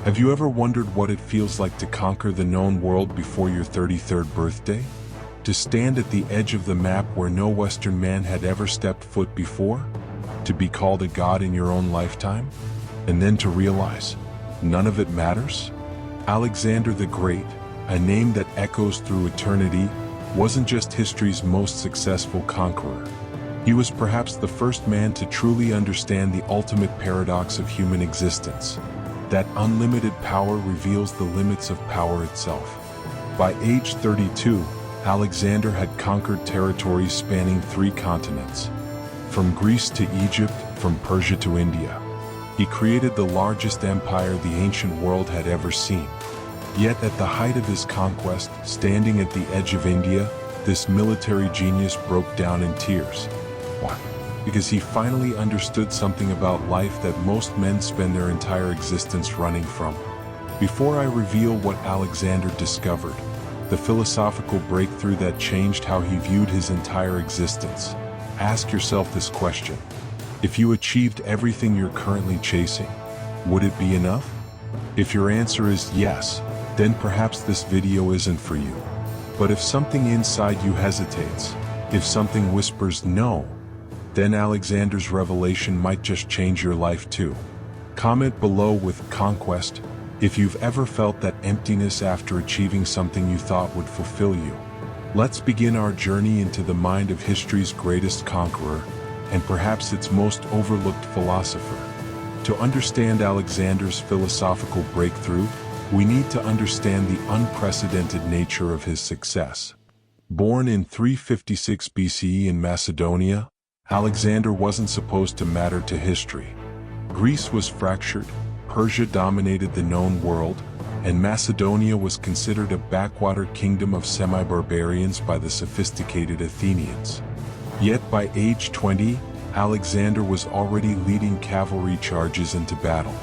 Have you ever wondered what it feels like to conquer the known world before your 33rd birthday? To stand at the edge of the map where no Western man had ever stepped foot before? To be called a god in your own lifetime? And then to realize, none of it matters? Alexander the Great, a name that echoes through eternity, wasn't just history's most successful conqueror. He was perhaps the first man to truly understand the ultimate paradox of human existence, that unlimited power reveals the limits of power itself. By age 32, Alexander had conquered territories spanning 3 continents. From Greece to Egypt, from Persia to India. He created the largest empire the ancient world had ever seen. Yet at the height of his conquest, standing at the edge of India, this military genius broke down in tears. Why? Because he finally understood something about life that most men spend their entire existence running from. Before I reveal what Alexander discovered, the philosophical breakthrough that changed how he viewed his entire existence, ask yourself this question. If you achieved everything you're currently chasing, would it be enough? If your answer is yes, then perhaps this video isn't for you. But if something inside you hesitates, if something whispers no, then Alexander's revelation might just change your life too. Comment below with conquest if you've ever felt that emptiness after achieving something you thought would fulfill you. Let's begin our journey into the mind of history's greatest conqueror, and perhaps its most overlooked philosopher. To understand Alexander's philosophical breakthrough, we need to understand the unprecedented nature of his success. Born in 356 BCE in Macedonia, Alexander wasn't supposed to matter to history. Greece was fractured, Persia dominated the known world, and Macedonia was considered a backwater kingdom of semi-barbarians by the sophisticated Athenians. Yet by age 20, Alexander was already leading cavalry charges into battle.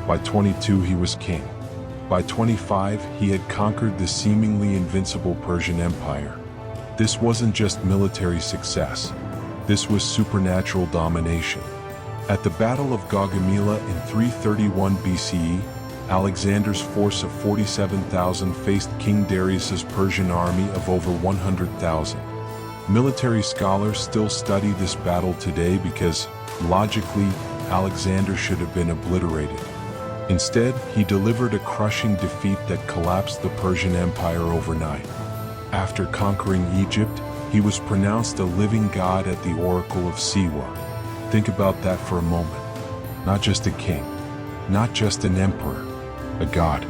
By 22 he was king. By 25 he had conquered the seemingly invincible Persian Empire. This wasn't just military success. This was supernatural domination. At the Battle of Gaugamela in 331 BCE, Alexander's force of 47,000 faced King Darius's Persian army of over 100,000. Military scholars still study this battle today because, logically, Alexander should have been obliterated. Instead, he delivered a crushing defeat that collapsed the Persian Empire overnight. After conquering Egypt, he was pronounced a living god at the Oracle of Siwa. Think about that for a moment. Not just a king, not just an emperor, a god.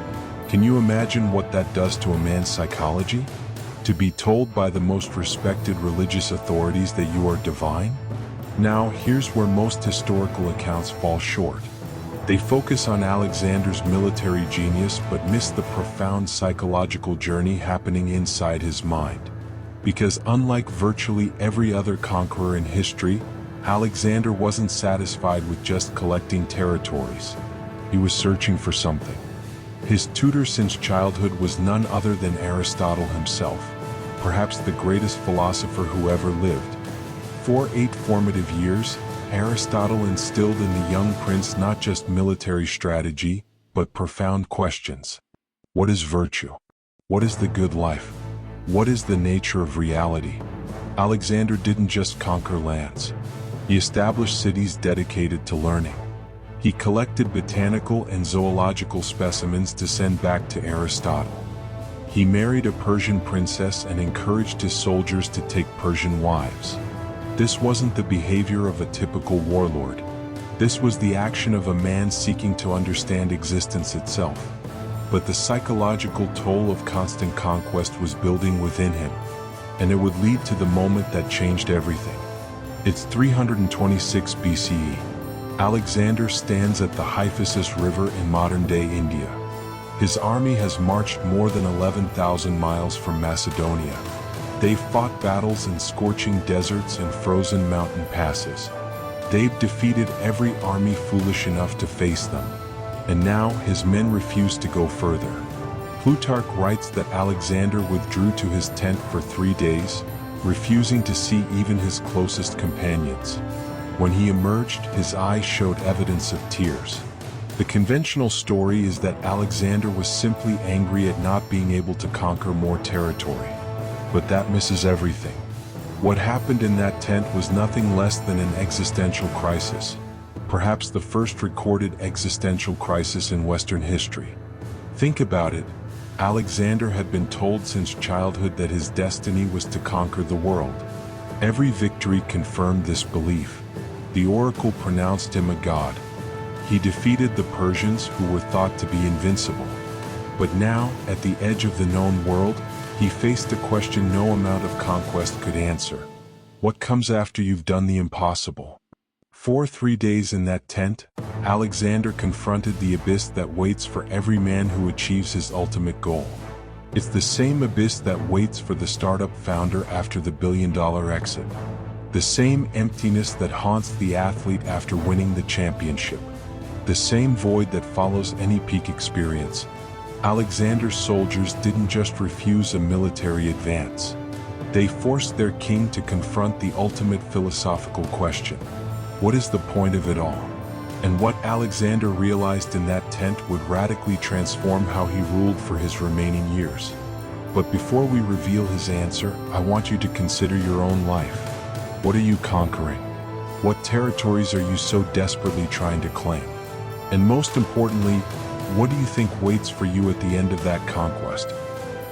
Can you imagine what that does to a man's psychology? To be told by the most respected religious authorities that you are divine? Now, here's where most historical accounts fall short. They focus on Alexander's military genius but miss the profound psychological journey happening inside his mind. Because unlike virtually every other conqueror in history, Alexander wasn't satisfied with just collecting territories. He was searching for something. His tutor since childhood was none other than Aristotle himself, perhaps the greatest philosopher who ever lived. For 8 formative years, Aristotle instilled in the young prince not just military strategy, but profound questions. What is virtue? What is the good life? What is the nature of reality? Alexander didn't just conquer lands. He established cities dedicated to learning. He collected botanical and zoological specimens to send back to Aristotle. He married a Persian princess and encouraged his soldiers to take Persian wives. This wasn't the behavior of a typical warlord. This was the action of a man seeking to understand existence itself. But the psychological toll of constant conquest was building within him, and it would lead to the moment that changed everything. It's 326 BCE. Alexander stands at the Hyphasis River in modern-day India. His army has marched more than 11,000 miles from Macedonia. They've fought battles in scorching deserts and frozen mountain passes. They've defeated every army foolish enough to face them. And now his men refuse to go further. Plutarch writes that Alexander withdrew to his tent for 3 days, refusing to see even his closest companions. When he emerged, his eyes showed evidence of tears. The conventional story is that Alexander was simply angry at not being able to conquer more territory. But that misses everything. What happened in that tent was nothing less than an existential crisis. Perhaps the first recorded existential crisis in Western history. Think about it. Alexander had been told since childhood that his destiny was to conquer the world. Every victory confirmed this belief. The oracle pronounced him a god. He defeated the Persians, who were thought to be invincible. But now, at the edge of the known world, he faced a question no amount of conquest could answer. What comes after you've done the impossible? For 3 days in that tent, Alexander confronted the abyss that waits for every man who achieves his ultimate goal. It's the same abyss that waits for the startup founder after the billion-dollar exit. The same emptiness that haunts the athlete after winning the championship. The same void that follows any peak experience. Alexander's soldiers didn't just refuse a military advance. They forced their king to confront the ultimate philosophical question. What is the point of it all? And what Alexander realized in that tent would radically transform how he ruled for his remaining years. But before we reveal his answer, I want you to consider your own life. What are you conquering? What territories are you so desperately trying to claim? And most importantly, what do you think waits for you at the end of that conquest?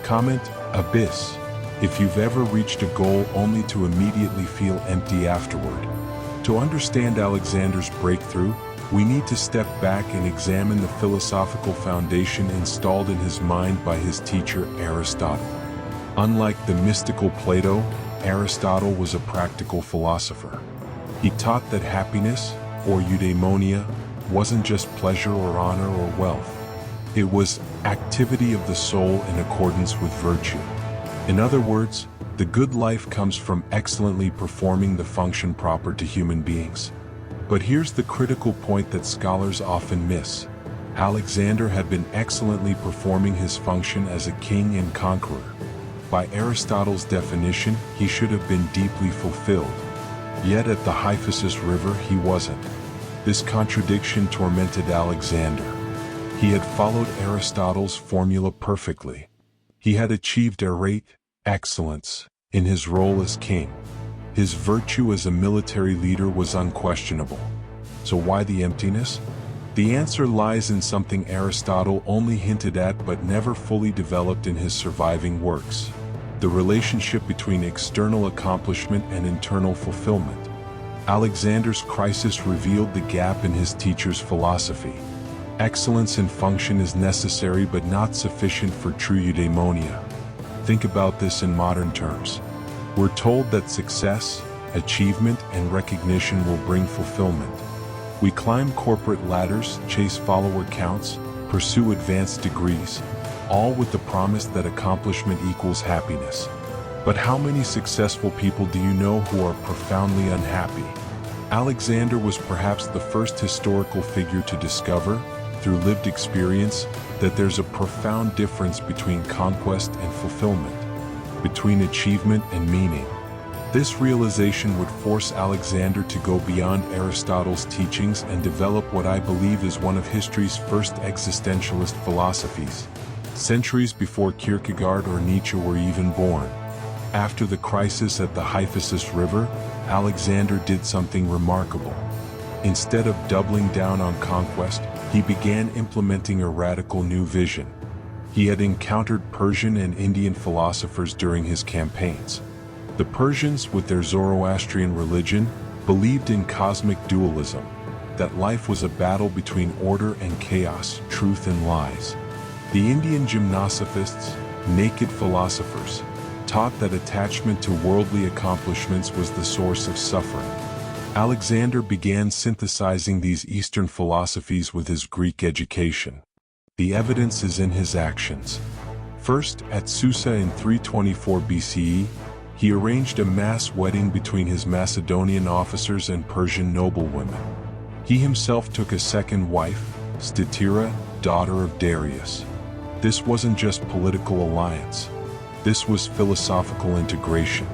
Comment, abyss, if you've ever reached a goal only to immediately feel empty afterward. To understand Alexander's breakthrough, we need to step back and examine the philosophical foundation installed in his mind by his teacher Aristotle. Unlike the mystical Plato, Aristotle was a practical philosopher. He taught that happiness, or eudaimonia, wasn't just pleasure or honor or wealth. It was activity of the soul in accordance with virtue. In other words, the good life comes from excellently performing the function proper to human beings. But here's the critical point that scholars often miss. Alexander had been excellently performing his function as a king and conqueror. By Aristotle's definition, he should have been deeply fulfilled. Yet at the Hyphasis River, he wasn't. This contradiction tormented Alexander. He had followed Aristotle's formula perfectly. He had achieved irate excellence in his role as king. His virtue as a military leader was unquestionable. So why the emptiness? The answer lies in something Aristotle only hinted at but never fully developed in his surviving works: the relationship between external accomplishment and internal fulfillment. Alexander's crisis revealed the gap in his teacher's philosophy. Excellence in function is necessary but not sufficient for true eudaimonia. Think about this in modern terms. We're told that success, achievement, and recognition will bring fulfillment. We climb corporate ladders, chase follower counts, pursue advanced degrees, all with the promise that accomplishment equals happiness. But how many successful people do you know who are profoundly unhappy? Alexander was perhaps the first historical figure to discover, through lived experience, that there's a profound difference between conquest and fulfillment, between achievement and meaning. This realization would force Alexander to go beyond Aristotle's teachings and develop what I believe is one of history's first existentialist philosophies, centuries before Kierkegaard or Nietzsche were even born. After the crisis at the Hyphasis River, Alexander did something remarkable. Instead of doubling down on conquest, he began implementing a radical new vision. He had encountered Persian and Indian philosophers during his campaigns. The Persians, with their Zoroastrian religion, believed in cosmic dualism, that life was a battle between order and chaos, truth and lies. The Indian gymnosophists, naked philosophers, taught that attachment to worldly accomplishments was the source of suffering. Alexander began synthesizing these Eastern philosophies with his Greek education. The evidence is in his actions. First, at Susa in 324 BCE, he arranged a mass wedding between his Macedonian officers and Persian noblewomen. He himself took a second wife, Statira, daughter of Darius. This wasn't just political alliance. This was philosophical integration.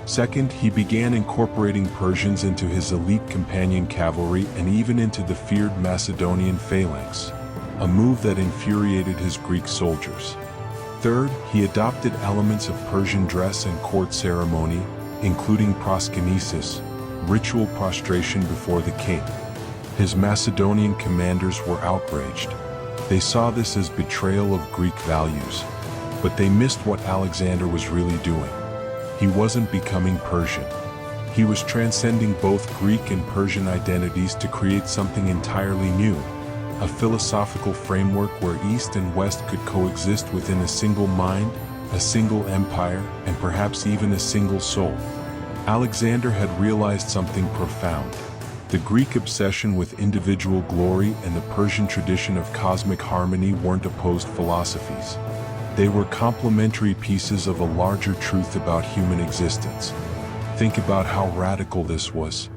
Second, he began incorporating Persians into his elite companion cavalry and even into the feared Macedonian phalanx, a move that infuriated his Greek soldiers. Third, he adopted elements of Persian dress and court ceremony, including proskynesis, ritual prostration before the king. His Macedonian commanders were outraged. They saw this as betrayal of Greek values, but they missed what Alexander was really doing. He wasn't becoming Persian. He was transcending both Greek and Persian identities to create something entirely new, a philosophical framework where East and West could coexist within a single mind, a single empire, and perhaps even a single soul. Alexander had realized something profound. The Greek obsession with individual glory and the Persian tradition of cosmic harmony weren't opposed philosophies. They were complementary pieces of a larger truth about human existence. Think about how radical this was.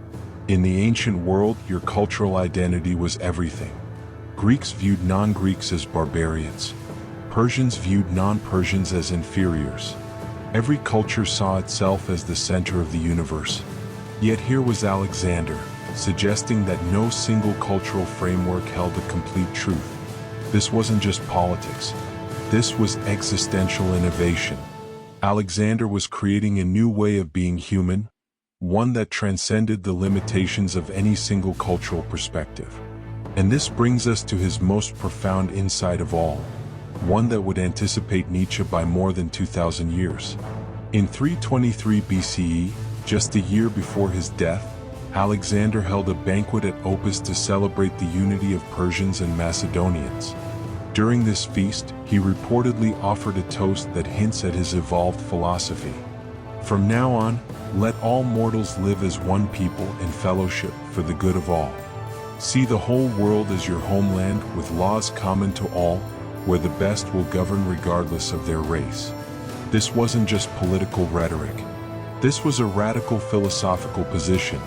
In the ancient world, your cultural identity was everything. Greeks viewed non-Greeks as barbarians. Persians viewed non-Persians as inferiors. Every culture saw itself as the center of the universe. Yet here was Alexander, suggesting that no single cultural framework held the complete truth. This wasn't just politics. This was existential innovation. Alexander was creating a new way of being human, one that transcended the limitations of any single cultural perspective. And this brings us to his most profound insight of all, one that would anticipate Nietzsche by more than 2,000 years. In 323 BCE, just a year before his death, Alexander held a banquet at Opus to celebrate the unity of Persians and Macedonians. During this feast, he reportedly offered a toast that hints at his evolved philosophy. From now on, let all mortals live as one people in fellowship for the good of all. See the whole world as your homeland with laws common to all, where the best will govern regardless of their race. This wasn't just political rhetoric. This was a radical philosophical position,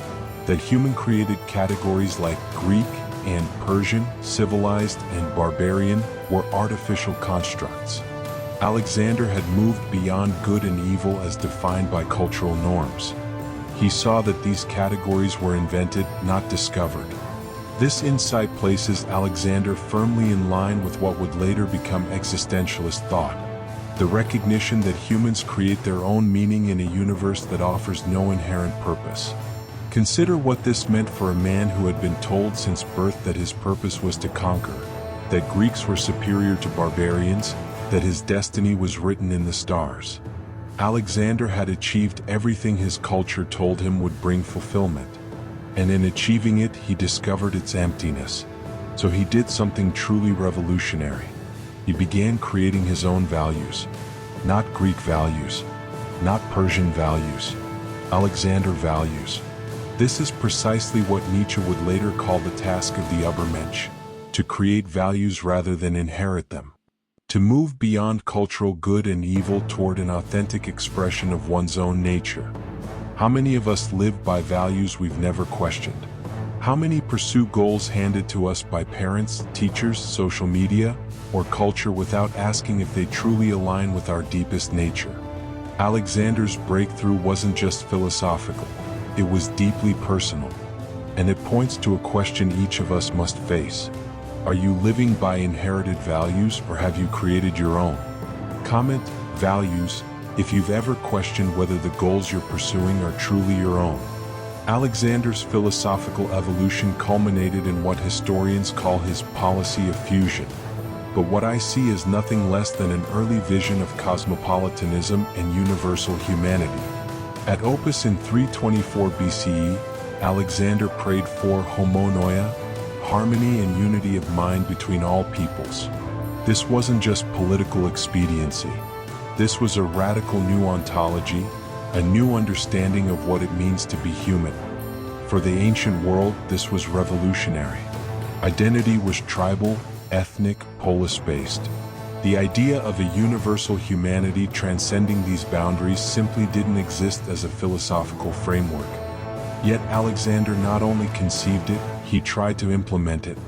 that human-created categories like Greek and Persian, civilized and barbarian, were artificial constructs. Alexander had moved beyond good and evil as defined by cultural norms. He saw that these categories were invented, not discovered. This insight places Alexander firmly in line with what would later become existentialist thought, the recognition that humans create their own meaning in a universe that offers no inherent purpose. Consider what this meant for a man who had been told since birth that his purpose was to conquer, that Greeks were superior to barbarians, that his destiny was written in the stars. Alexander had achieved everything his culture told him would bring fulfillment. And in achieving it, he discovered its emptiness. So he did something truly revolutionary. He began creating his own values. Not Greek values, not Persian values, Alexander values. This is precisely what Nietzsche would later call the task of the Übermensch, to create values rather than inherit them. To move beyond cultural good and evil toward an authentic expression of one's own nature. How many of us live by values we've never questioned? How many pursue goals handed to us by parents, teachers, social media, or culture without asking if they truly align with our deepest nature? Alexander's breakthrough wasn't just philosophical. It was deeply personal, and it points to a question each of us must face. Are you living by inherited values, or have you created your own? Comment, values, if you've ever questioned whether the goals you're pursuing are truly your own. Alexander's philosophical evolution culminated in what historians call his policy of fusion. But what I see is nothing less than an early vision of cosmopolitanism and universal humanity. At Opus in 324 BCE, Alexander prayed for homonoia, harmony and unity of mind between all peoples. This wasn't just political expediency. This was a radical new ontology, a new understanding of what it means to be human. For the ancient world, this was revolutionary. Identity was tribal, ethnic, polis-based. The idea of a universal humanity transcending these boundaries simply didn't exist as a philosophical framework. Yet Alexander not only conceived it, he tried to implement it.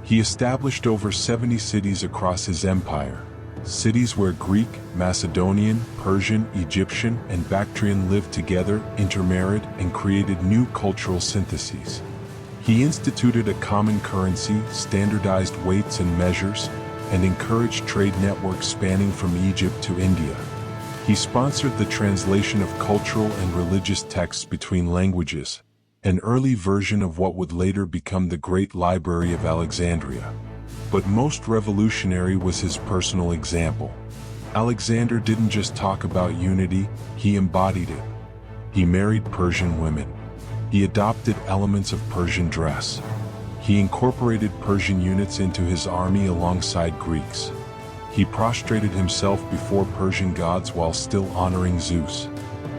He established over 70 cities across his empire, Cities where Greek, Macedonian, Persian, Egyptian, and Bactrian lived together intermarried and created new cultural syntheses. He instituted a common currency, standardized weights and measures, and encouraged trade networks spanning from Egypt to India. He sponsored the translation of cultural and religious texts between languages, an early version of what would later become the Great Library of Alexandria. But most revolutionary was his personal example. Alexander didn't just talk about unity, he embodied it. He married Persian women. He adopted elements of Persian dress. He incorporated Persian units into his army alongside Greeks. He prostrated himself before Persian gods while still honoring Zeus.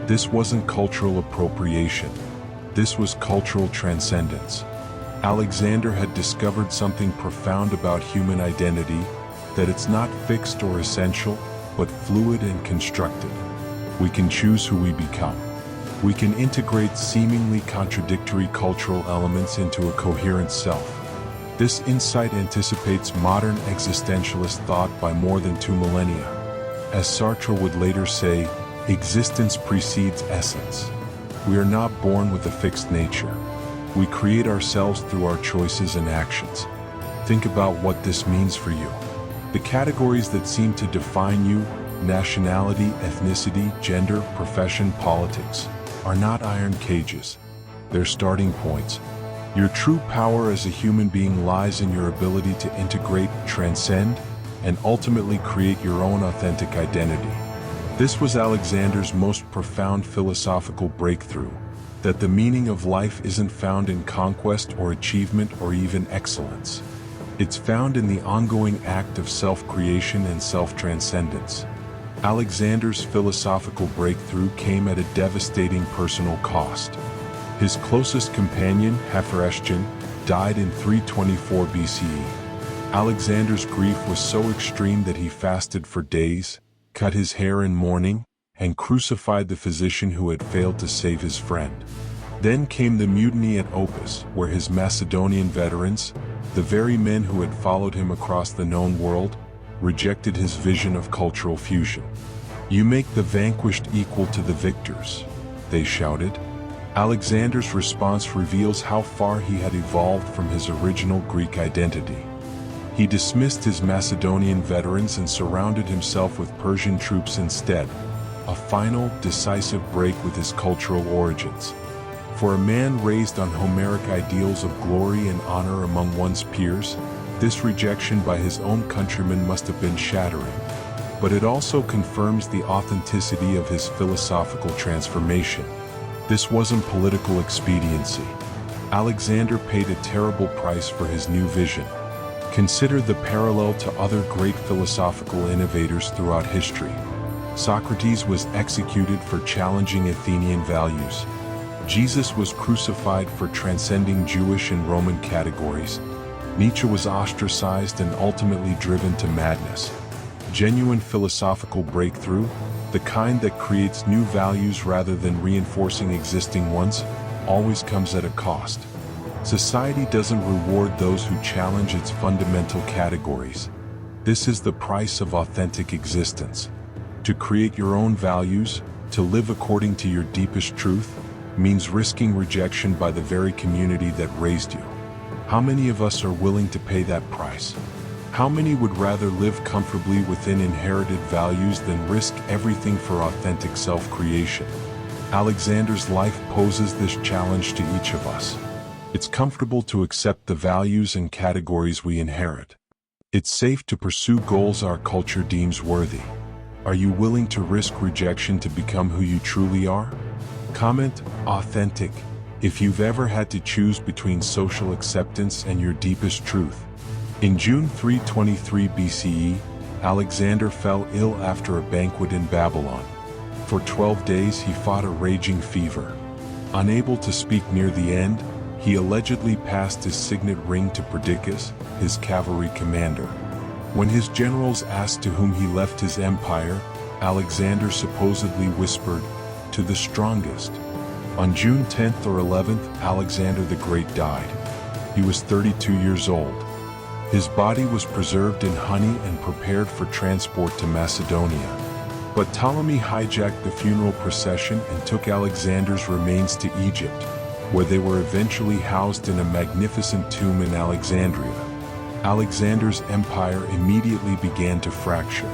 This wasn't cultural appropriation. This was cultural transcendence. Alexander had discovered something profound about human identity, that it's not fixed or essential, but fluid and constructed. We can choose who we become. We can integrate seemingly contradictory cultural elements into a coherent self. This insight anticipates modern existentialist thought by more than 2 millennia. As Sartre would later say, existence precedes essence. We are not born with a fixed nature. We create ourselves through our choices and actions. Think about what this means for you. The categories that seem to define you, nationality, ethnicity, gender, profession, politics, are not iron cages. They're starting points. Your true power as a human being lies in your ability to integrate, transcend, and ultimately create your own authentic identity. This was Alexander's most profound philosophical breakthrough, that the meaning of life isn't found in conquest or achievement or even excellence. It's found in the ongoing act of self-creation and self-transcendence. Alexander's philosophical breakthrough came at a devastating personal cost. His closest companion, Hephaestion, died in 324 BCE. Alexander's grief was so extreme that he fasted for days, cut his hair in mourning, and crucified the physician who had failed to save his friend. Then came the mutiny at Opus, where his Macedonian veterans, the very men who had followed him across the known world, rejected his vision of cultural fusion. "You make the vanquished equal to the victors," they shouted. Alexander's response reveals how far he had evolved from his original Greek identity. He dismissed his Macedonian veterans and surrounded himself with Persian troops instead, a final, decisive break with his cultural origins. For a man raised on Homeric ideals of glory and honor among one's peers, this rejection by his own countrymen must have been shattering. But it also confirms the authenticity of his philosophical transformation. This wasn't political expediency. Alexander paid a terrible price for his new vision. Consider the parallel to other great philosophical innovators throughout history. Socrates was executed for challenging Athenian values. Jesus was crucified for transcending Jewish and Roman categories. Nietzsche was ostracized and ultimately driven to madness. Genuine philosophical breakthrough, the kind that creates new values rather than reinforcing existing ones, always comes at a cost. Society doesn't reward those who challenge its fundamental categories. This is the price of authentic existence. To create your own values, to live according to your deepest truth, means risking rejection by the very community that raised you. How many of us are willing to pay that price? How many would rather live comfortably within inherited values than risk everything for authentic self-creation? Alexander's life poses this challenge to each of us. It's comfortable to accept the values and categories we inherit. It's safe to pursue goals our culture deems worthy. Are you willing to risk rejection to become who you truly are? Comment, authentic, if you've ever had to choose between social acceptance and your deepest truth. In June 323 BCE, Alexander fell ill after a banquet in Babylon. For 12 days he fought a raging fever. Unable to speak near the end, he allegedly passed his signet ring to Perdiccas, his cavalry commander. When his generals asked to whom he left his empire, Alexander supposedly whispered, "To the strongest." On June 10th or 11th, Alexander the Great died. He was 32 years old. His body was preserved in honey and prepared for transport to Macedonia. But Ptolemy hijacked the funeral procession and took Alexander's remains to Egypt, where they were eventually housed in a magnificent tomb in Alexandria. Alexander's empire immediately began to fracture.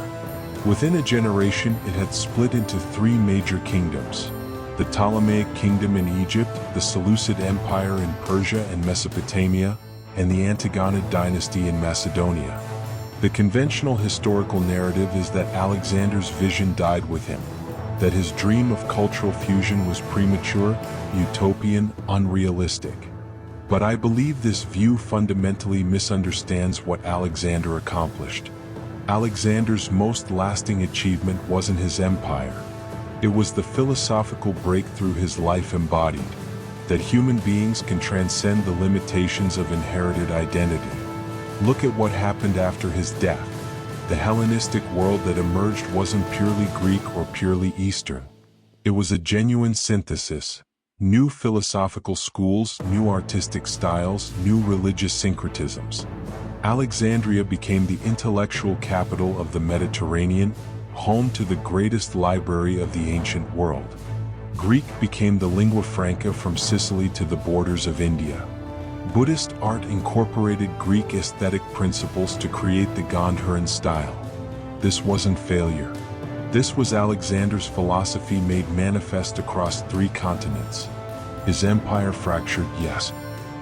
Within a generation, it had split into three major kingdoms: the Ptolemaic kingdom in Egypt, the Seleucid Empire in Persia and Mesopotamia, and the Antigonid dynasty in Macedonia. The conventional historical narrative is that Alexander's vision died with him, that his dream of cultural fusion was premature, utopian, unrealistic. But I believe this view fundamentally misunderstands what Alexander accomplished. Alexander's most lasting achievement wasn't his empire. It was the philosophical breakthrough his life embodied, that human beings can transcend the limitations of inherited identity. Look at what happened after his death. The Hellenistic world that emerged wasn't purely Greek or purely Eastern. It was a genuine synthesis. New philosophical schools, new artistic styles, new religious syncretisms. Alexandria became the intellectual capital of the Mediterranean, home to the greatest library of the ancient world. Greek became the lingua franca from Sicily to the borders of India. Buddhist art incorporated Greek aesthetic principles to create the Gandharan style. This wasn't failure. This was Alexander's philosophy made manifest across three continents. His empire fractured, yes,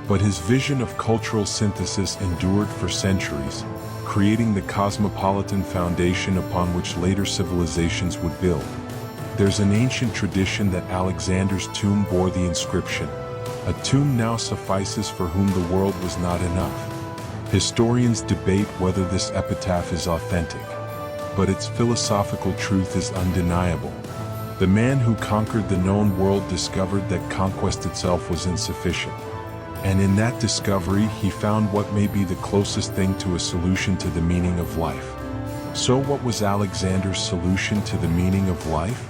but his vision of cultural synthesis endured for centuries, creating the cosmopolitan foundation upon which later civilizations would build. There's an ancient tradition that Alexander's tomb bore the inscription, "A tomb now suffices for whom the world was not enough." Historians debate whether this epitaph is authentic, but its philosophical truth is undeniable. The man who conquered the known world discovered that conquest itself was insufficient. And in that discovery, he found what may be the closest thing to a solution to the meaning of life. So what was Alexander's solution to the meaning of life?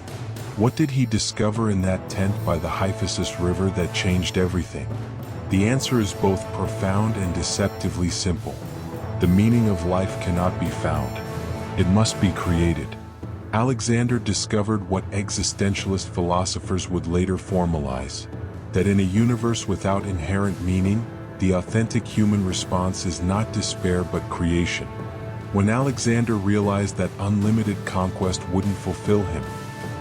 What did he discover in that tent by the Hyphasis River that changed everything? The answer is both profound and deceptively simple. The meaning of life cannot be found. It must be created. Alexander discovered what existentialist philosophers would later formalize, that in a universe without inherent meaning, the authentic human response is not despair but creation. When Alexander realized that unlimited conquest wouldn't fulfill him,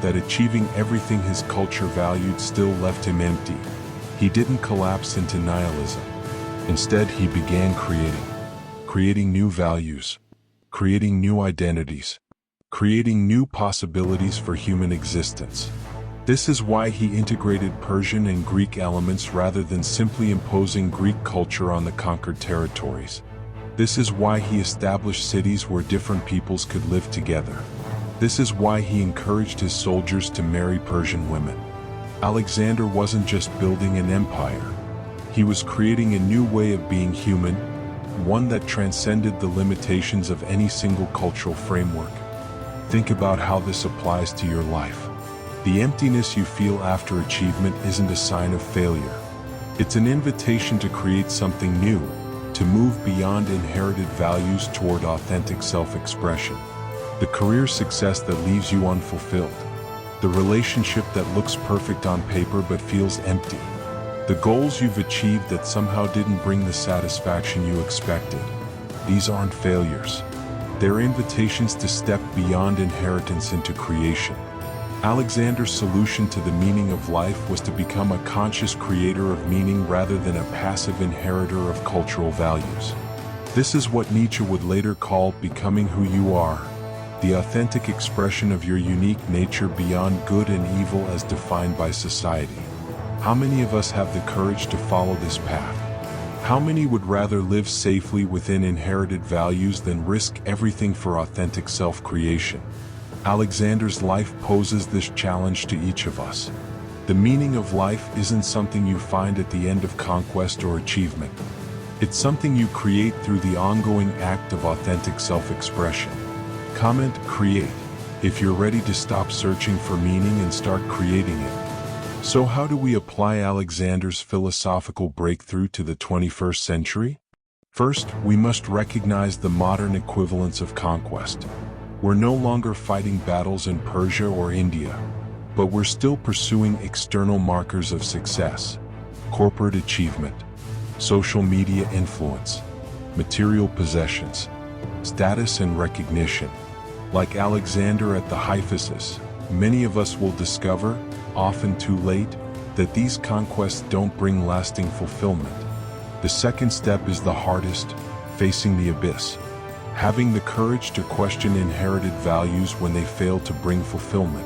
that achieving everything his culture valued still left him empty, he didn't collapse into nihilism. Instead, he began creating new values, creating new identities, creating new possibilities for human existence. This is why he integrated Persian and Greek elements rather than simply imposing Greek culture on the conquered territories. This is why he established cities where different peoples could live together. This is why he encouraged his soldiers to marry Persian women. Alexander wasn't just building an empire. He was creating a new way of being human, one that transcended the limitations of any single cultural framework. Think about how this applies to your life. The emptiness you feel after achievement isn't a sign of failure. It's an invitation to create something new, to move beyond inherited values toward authentic self-expression. The career success that leaves you unfulfilled. The relationship that looks perfect on paper but feels empty. The goals you've achieved that somehow didn't bring the satisfaction you expected. These aren't failures. They're invitations to step beyond inheritance into creation. Alexander's solution to the meaning of life was to become a conscious creator of meaning rather than a passive inheritor of cultural values. This is what Nietzsche would later call becoming who you are, the authentic expression of your unique nature beyond good and evil as defined by society. How many of us have the courage to follow this path? How many would rather live safely within inherited values than risk everything for authentic self-creation? Alexander's life poses this challenge to each of us. The meaning of life isn't something you find at the end of conquest or achievement. It's something you create through the ongoing act of authentic self-expression. Comment, create, if you're ready to stop searching for meaning and start creating it. So how do we apply Alexander's philosophical breakthrough to the 21st century? First, we must recognize the modern equivalence of conquest. We're no longer fighting battles in Persia or India, but we're still pursuing external markers of success: corporate achievement, social media influence, material possessions, status and recognition. Like Alexander at the Hyphasis, many of us will discover, often too late, that these conquests don't bring lasting fulfillment. The second step is the hardest: facing the abyss. Having the courage to question inherited values when they fail to bring fulfillment.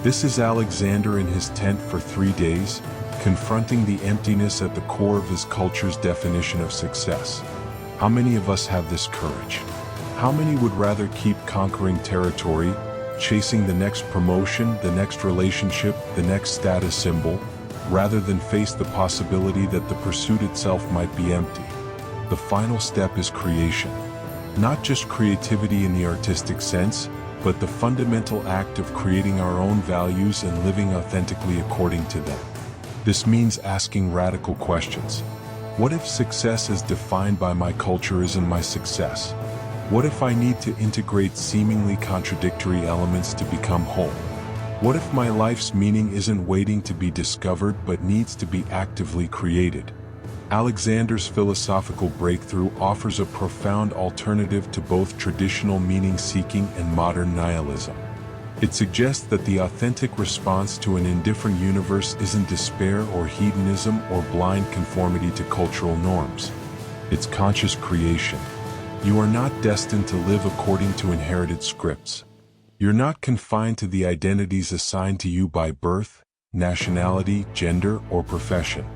This is Alexander in his tent for 3 days, confronting the emptiness at the core of his culture's definition of success. How many of us have this courage? How many would rather keep conquering territory, chasing the next promotion, the next relationship, the next status symbol, rather than face the possibility that the pursuit itself might be empty? The final step is creation. Not just creativity in the artistic sense, but the fundamental act of creating our own values and living authentically according to them. This means asking radical questions. What if success as defined by my culture isn't my success? What if I need to integrate seemingly contradictory elements to become whole? What if my life's meaning isn't waiting to be discovered but needs to be actively created? Alexander's philosophical breakthrough offers a profound alternative to both traditional meaning-seeking and modern nihilism. It suggests that the authentic response to an indifferent universe isn't despair or hedonism or blind conformity to cultural norms. It's conscious creation. You are not destined to live according to inherited scripts. You're not confined to the identities assigned to you by birth, nationality, gender, or profession.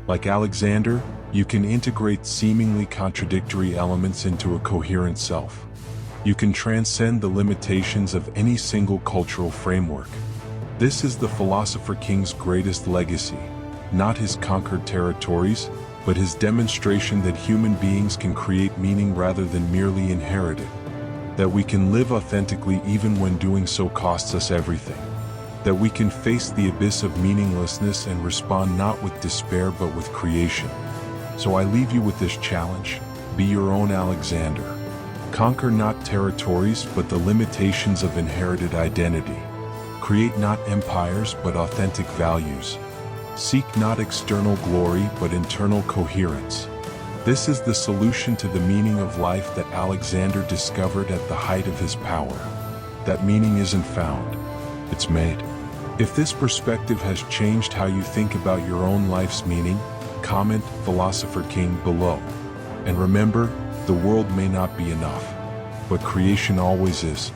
Like Alexander, you can integrate seemingly contradictory elements into a coherent self. You can transcend the limitations of any single cultural framework. This is the Philosopher King's greatest legacy, not his conquered territories, but his demonstration that human beings can create meaning rather than merely inherit it. That we can live authentically even when doing so costs us everything. That we can face the abyss of meaninglessness and respond not with despair but with creation. So I leave you with this challenge: be your own Alexander. Conquer not territories but the limitations of inherited identity. Create not empires but authentic values. Seek not external glory but internal coherence. This is the solution to the meaning of life that Alexander discovered at the height of his power. That meaning isn't found, it's made. If this perspective has changed how you think about your own life's meaning, comment Philosopher King below. And remember, the world may not be enough, but creation always is.